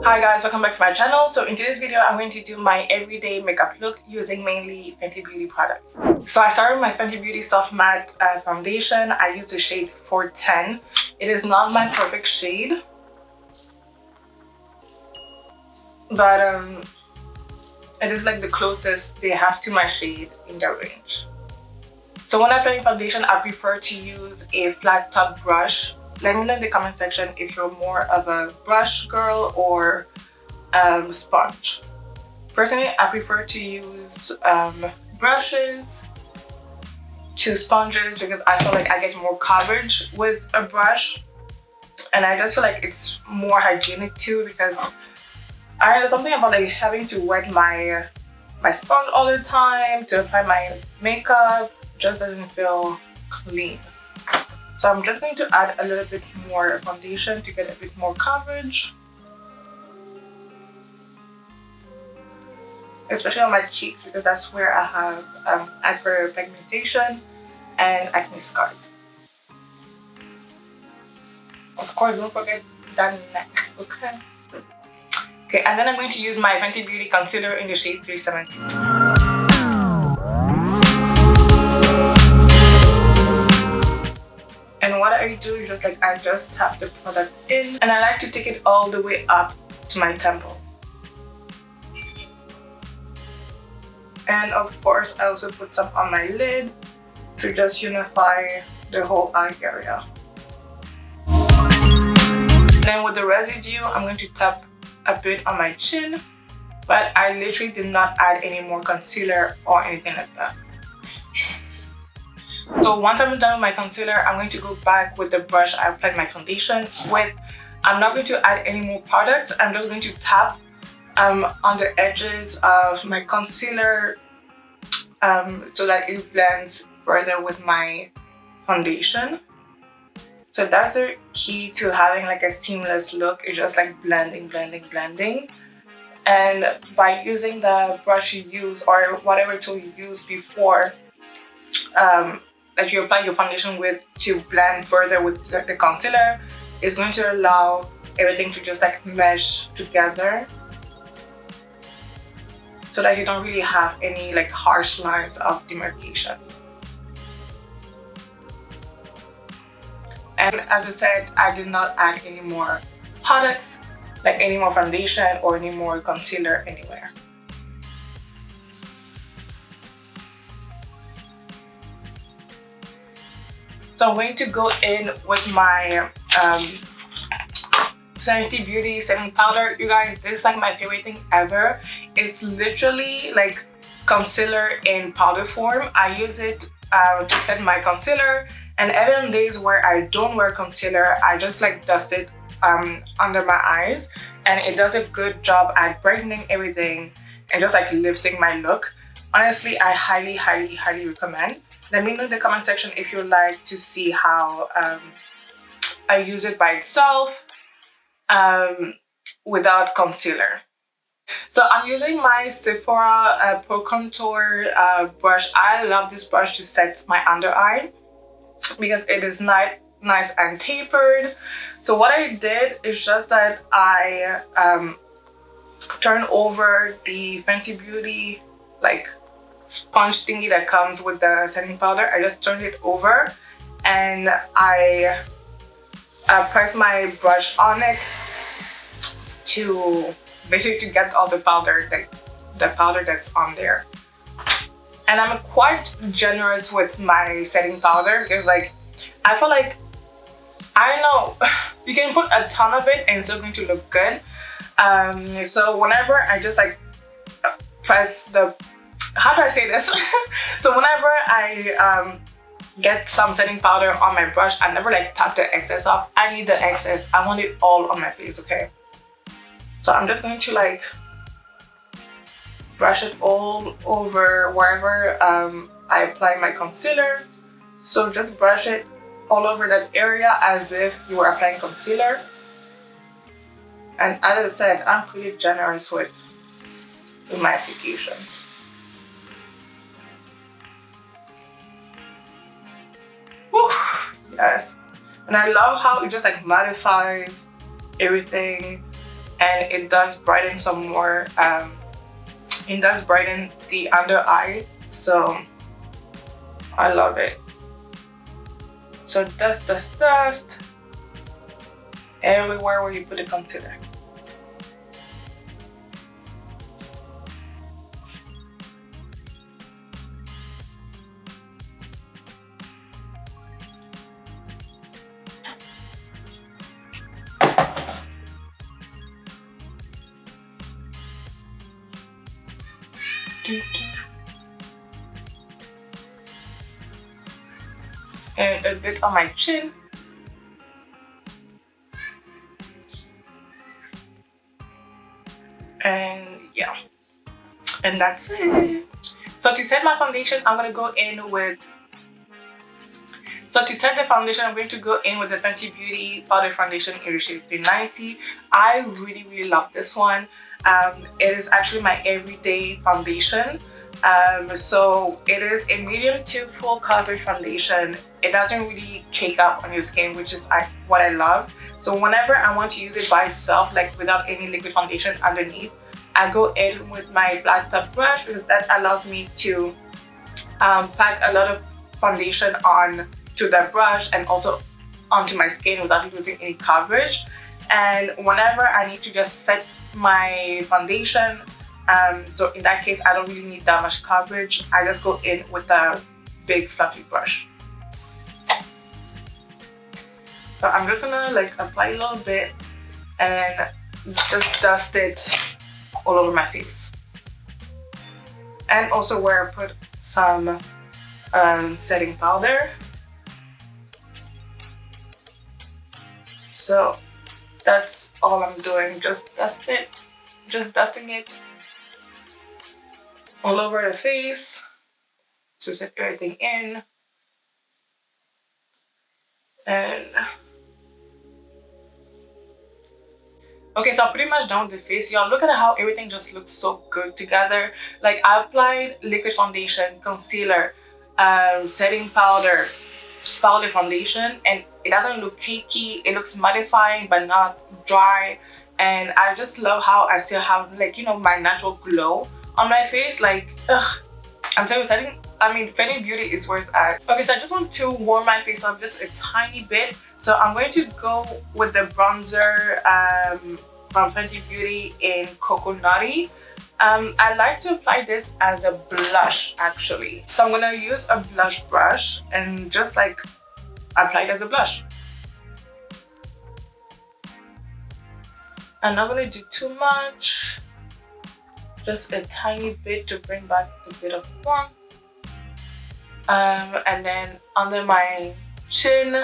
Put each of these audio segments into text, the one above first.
Hi guys, welcome back to my channel. So in today's video, I'm going to do my everyday makeup look using mainly Fenty Beauty products. So I started with my Fenty Beauty Soft Matte Foundation. I use the shade 410. It is not my perfect shade, but it is like the closest they have to my shade in their range. So when applying foundation, I prefer to use a flat top brush. Let me know in the comment section if you're more of a brush girl or sponge. Personally, I prefer to use brushes to sponges because I feel like I get more coverage with a brush, and I just feel like it's more hygienic too, because there's something about like having to wet my sponge all the time to apply my makeup. Just doesn't feel clean. So I'm just going to add a little bit more foundation to get a bit more coverage, especially on my cheeks because that's where I have hyperpigmentation and acne scars. Of course, don't forget that neck, okay? Okay, and then I'm going to use my Fenty Beauty concealer in the shade 317. And what I do is just like I just tap the product in, and I like to take it all the way up to my temple. And of course, I also put some on my lid to just unify the whole eye area. Then with the residue, I'm going to tap a bit on my chin, but I literally did not add any more concealer or anything like that. So once I'm done with my concealer, I'm going to go back with the brush I applied my foundation with. I'm not going to add any more products. I'm just going to tap on the edges of my concealer so that it blends further with my foundation. So that's the key to having like a seamless look. It's just like blending. And by using the brush you use or whatever tool you used before that you apply your foundation with to blend further with the concealer, is going to allow everything to just like mesh together so that you don't really have any like harsh lines of demarcations. And as I said, I did not add any more products, like any more foundation or any more concealer anywhere. So I'm going to go in with my Fenty Beauty setting powder. You guys, this is like my favorite thing ever. It's literally like concealer in powder form. I use it to set my concealer, and even on days where I don't wear concealer, I just like dust it under my eyes, and it does a good job at brightening everything and just like lifting my look. Honestly, I highly recommend. Let me know in the comment section if you'd like to see how I use it by itself without concealer. So I'm using my Sephora Pro Contour brush. I love this brush to set my under eye because it is nice and tapered. So what I did is just that I turned over the Fenty Beauty like sponge thingy that comes with the setting powder. I just turned it over and I pressed my brush on it to basically to get all the powder, like the powder that's on there. And I'm quite generous with my setting powder because like I feel like, I don't know, you can put a ton of it and it's still going to look good. So whenever I just like press the, how do I say this? So whenever I get some setting powder on my brush, I never like tap the excess off. I need the excess. I want it all on my face, okay? So I'm just going to like brush it all over wherever I apply my concealer. So just brush it all over that area as if you were applying concealer. And as I said, I'm pretty generous with my application. Whew, yes. And I love how it just like mattifies everything and it does brighten some more. It does brighten the under eye, so I love it. So dust, dust, dust everywhere where you put the concealer. And a bit on my chin. And yeah, and that's it. So to set my foundation, I'm gonna go in with. So to set the foundation, I'm going to go in with the Fenty Beauty Powder Foundation in the shade 390. I really love this one. It is actually my everyday foundation. So it is a medium to full coverage foundation. It doesn't really cake up on your skin, which is what I love. So whenever I want to use it by itself, like without any liquid foundation underneath, I go in with my flat top brush because that allows me to pack a lot of foundation on to the brush and also onto my skin without losing any coverage. And whenever I need to just set my foundation, so in that case I don't really need that much coverage, I just go in with a big fluffy brush. So I'm just gonna like apply a little bit and just dust it all over my face, and also where I put some setting powder. So that's all I'm doing, just dusting it all over the face to set everything in. And okay, so I'm pretty much done with the face, y'all. Look at how everything just looks so good together. Like I applied liquid foundation, concealer, setting powder, foundation, and it doesn't look cakey. It looks mattifying but not dry, and I just love how I still have, like, you know, my natural glow on my face. Like, I'm telling you, Fenty Beauty is where it's at. Okay, so I just want to warm my face up just a tiny bit. So I'm going to go with the bronzer from Fenty Beauty in Coco. I like to apply this as a blush actually. So I'm gonna use a blush brush and just like apply it as a blush. I'm not gonna do too much, just a tiny bit to bring back a bit of warmth. And then under my chin,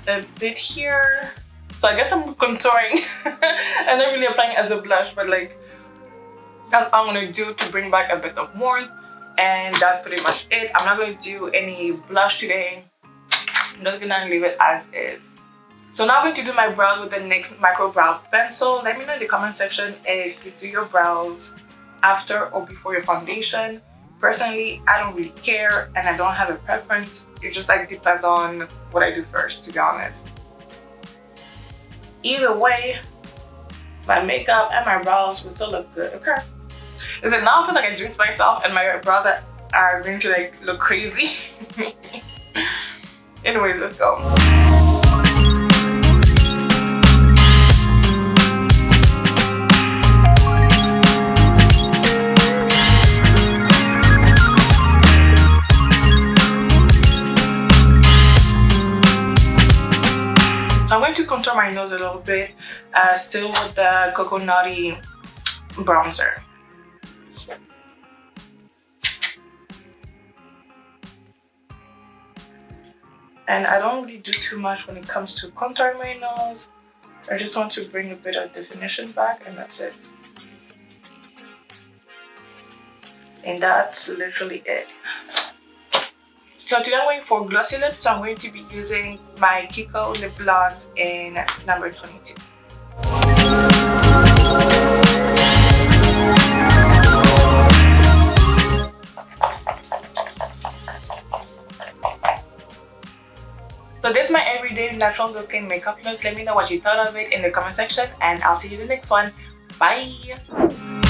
a bit here. So I guess I'm contouring and not really applying it as a blush, but like that's all I'm gonna do to bring back a bit of warmth, and that's pretty much it. I'm not gonna do any blush today. I'm just gonna leave it as is. So now I'm going to do my brows with the NYX micro brow pencil. Let me know in the comment section if you do your brows after or before your foundation. Personally, I don't really care and I don't have a preference. It just like depends on what I do first, to be honest. Either way, my makeup and my brows will still look good, okay? Listen, now I feel like I jinxed myself and my brows are going to like look crazy. Anyways, let's go. So I'm going to contour my nose a little bit, still with the Coco bronzer. And I don't really do too much when it comes to contouring my nose. I just want to bring a bit of definition back, and that's it. And that's literally it. So today I'm going for glossy lips, so I'm going to be using my Kiko lip gloss in number 22. So this is my everyday natural looking makeup look. Let me know what you thought of it in the comment section, and I'll see you in the next one. Bye!